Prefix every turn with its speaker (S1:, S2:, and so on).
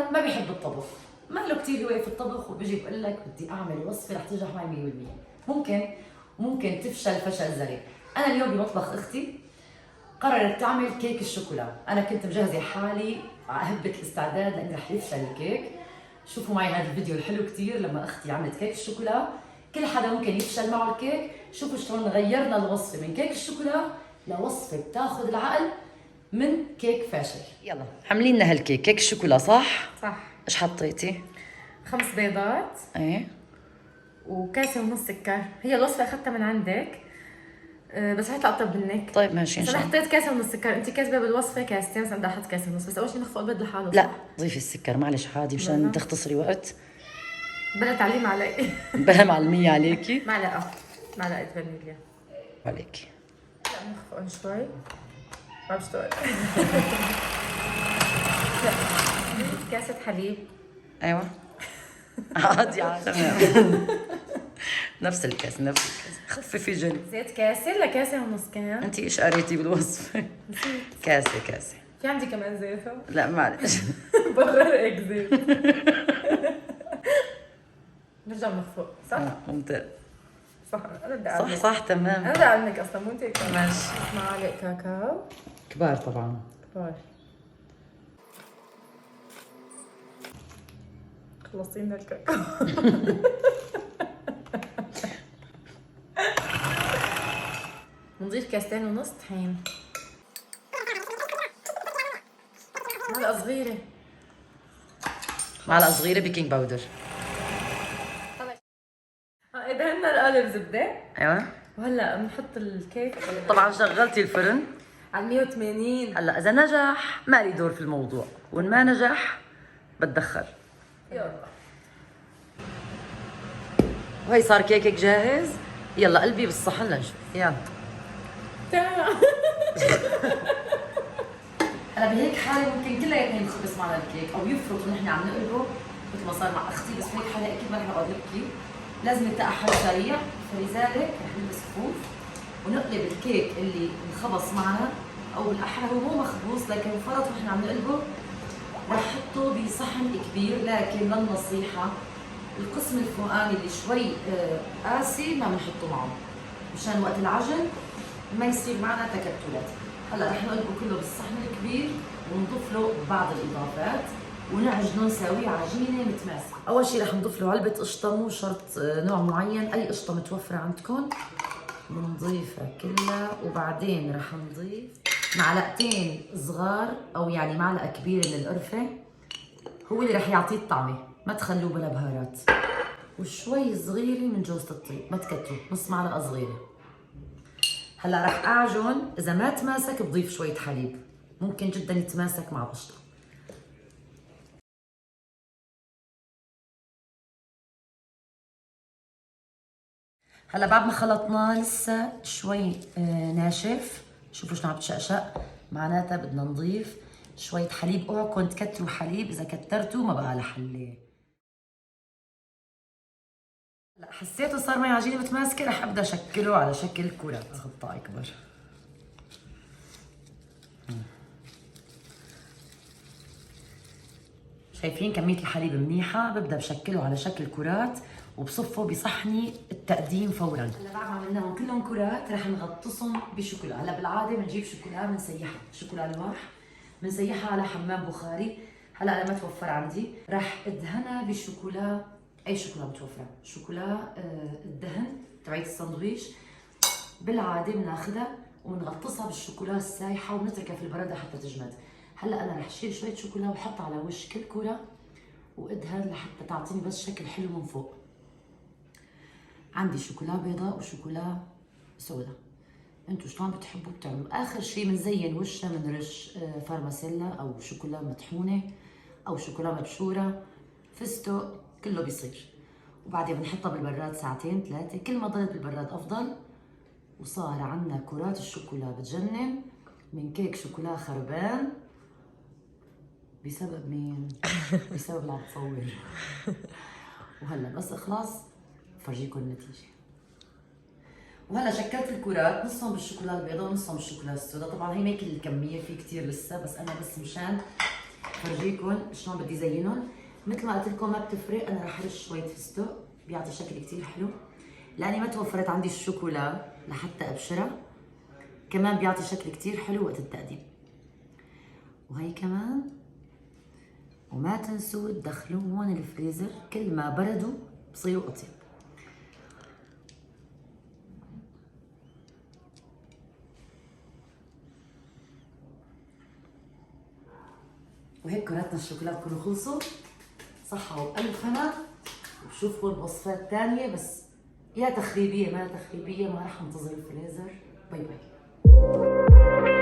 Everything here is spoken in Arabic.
S1: مثلا ما بيحب الطبخ، ما له كثير هوايه في الطبخ، وبيجي بقول لك بدي اعمل وصفه رح تنجح معي 100%. ممكن تفشل فشل ذريع. انا اليوم بمطبخ اختي قررت تعمل كيك الشوكولا. انا كنت مجهزه حالي هبه الاستعداد لانه رح يفشل الكيك. شوفوا معي هذا الفيديو الحلو كثير لما اختي عملت كيك الشوكولا. كل حدا ممكن يفشل معه الكيك. شوفوا شلون غيرنا الوصفه من كيك الشوكولا لوصفه بتاخذ العقل من كيك فاشل. يلا عاملين لنا هالكيك كيك الشوكولا صح؟
S2: صح.
S1: ايش حطيتي؟
S2: 5 بيضات
S1: ايه
S2: وكاسه ونص سكر. هي الوصفه اخذتها من عندك بس حيطلع اطيب منك.
S1: طيب ماشي ان
S2: بس
S1: شاء
S2: انا
S1: الله.
S2: حطيت كاسه ونص سكر، انت كاتبه بالوصفه كاستين بس انا بدي احط كاسه ونص. بس اول شيء نخفق البيض لحاله.
S1: لا ضيفي السكر معلش عادي مشان تختصري وقت.
S2: بدها تعليم علي.
S1: بهم علمية عليكي.
S2: معلقه فانيليا
S1: عليكي.
S2: لا نخفقهم شوي. ما بشتغل. كاسه حليب.
S1: ايوه عادي تمام. نفس الكاس خففي جل.
S2: زيت كاسه ولا كاسه ونص كان؟
S1: انت ايش قريتي بالوصفه؟ كاسه.
S2: في عندي كمان زيت.
S1: لا معلش.
S2: بغرقك زيت. نرجع نخفق صح؟
S1: ممتاز.
S2: صح انا بدي اعلمك.
S1: صح تمام.
S2: انا بدي اعلمك اصلا مو انت كمان.
S1: ماشي.
S2: معلقه كاكاو
S1: كبار طبعا.
S2: كبار. خلصينا الكاكاو. بنضيف كاستين ونص طحين. معلقه صغيره.
S1: معلقه صغيره بيكنج باودر.
S2: دهنا القالب زبده.
S1: ايوه.
S2: وهلا بنحط الكيك.
S1: طبعا شغلتي الفرن
S2: على 180.
S1: هلا اذا نجح ما لي دور في الموضوع، وان ما نجح بتدخل.
S2: يلا
S1: وهي صار كيكك جاهز. يلا قلبي بالصحن لنشوف. يلا
S2: تمام.
S1: هلا بهيك حاله ممكن كلياتنا ينخبص معنا الكيك او يفرط ونحن عم نقلبه مثل ما صار مع اختي، بس بهيك حاله اكيد ما رح اقعد ابكي. لازم يتأحر سريع، فلذلك رح نلبس كفوف ونقلب الكيك اللي انخبص معنا، او الاحرى هو مو مخبوص لكن فرط ونحن عم نقلبه. رح نحطه بصحن كبير، لكن للنصيحه القسم الفوقاني اللي شوي قاسي ما بنحطه معه مشان وقت العجن ما يصير معنا تكتلات. هلا رح نقلبه كله بالصحن الكبير ونضيف له بعض الاضافات ونعجنه نساويه عجينه متماسكه. اول شيء رح نضيف له علبه قشطه، مو شرط نوع معين، اي قشطه متوفره عندكم بنضيفها كلها. وبعدين رح نضيف معلقتين صغار او يعني معلقه كبيره من القرفه، هو اللي رح يعطيه الطعمه، ما تخلوه بلا بهارات. وشوي صغيره من جوزة الطيب، ما تكتروا، نص معلقه صغيره. هلا رح اعجن، اذا ما تماسك بضيف شويه حليب، ممكن جدا يتماسك مع القشطه. هلا بعد ما خلطناه لسه شوي ناشف. شوفوا شلون عم بتشقشق، معناتها بدنا نضيف شويه حليب. اوعكم تكتروا حليب، اذا كترتوا ما بقى لحليه. هلا حسيته صار معي عجينه متماسكه، رح ابدا اشكله على شكل كرات خطه اكبر. شايفين كميه الحليب منيحه، ببدا بشكله على شكل كرات وبصفه بصحني التقديم فورا. هلا بعد ما عملناهم كلهم كرات رح نغطسهم بشوكولا. هلا بالعاده بنجيب شوكولا بنسيحها، شوكولا لوح بنسيحها على حمام بخاري. هلا لما توفر عندي رح ادهنها بشوكولا، اي شوكولا متوفره، شوكولا الدهن تبعت الساندويش. بالعاده بناخذها ونغطسها بالشوكولا السايحه ونتركها في البراد حتى تجمد. هلا انا رح شيل شويه شوكولا وحطها على وش كل كره وادهن لحتى تعطيني بس شكل حلو من فوق. عندي شوكولا بيضاء وشوكولا سوداء، انتوا شلون بتحبوا بتعملوا. اخر شيء بنزين وشها بنرش فارماسيلا او شوكولا مطحونه او شوكولا مبشوره، فستق، كله بيصير. وبعدين بنحطها بالبراد ساعتين 3، كل ما ضلت بالبراد افضل. وصار عندنا كرات الشوكولا بتجنن من كيك شوكولا خربان بسبب مين؟ بسبب اللي عم تصور. وهلا بس اخلص فرجيكم النتيجه. وهلا شكلت الكرات، نصهم بالشوكولا البيضاء ونصهم بالشوكولا السوداء. طبعا هي ما كل الكميه، في كثير لسه، بس انا بس مشان فرجيكم شلون بدي زينهم. مثل ما قلت لكم ما بتفرق، انا رح ارش شويه فستق بيعطي شكل كثير حلو، لاني ما توفرت عندي الشوكولا لحتى ابشرها، كمان بيعطي شكل كثير حلو وقت التقديم. وهي كمان. وما تنسوا تدخلوهم الفريزر، كل ما بردوا بصيروا اطيب. وهيك كراتنا الشوكولا بكونوا خلصوا. صحة وبألف هنا، وبشوفكم بوصفات تانية، بس يا تخريبية ما تخريبية ما رح انتظر الفريزر. باي باي.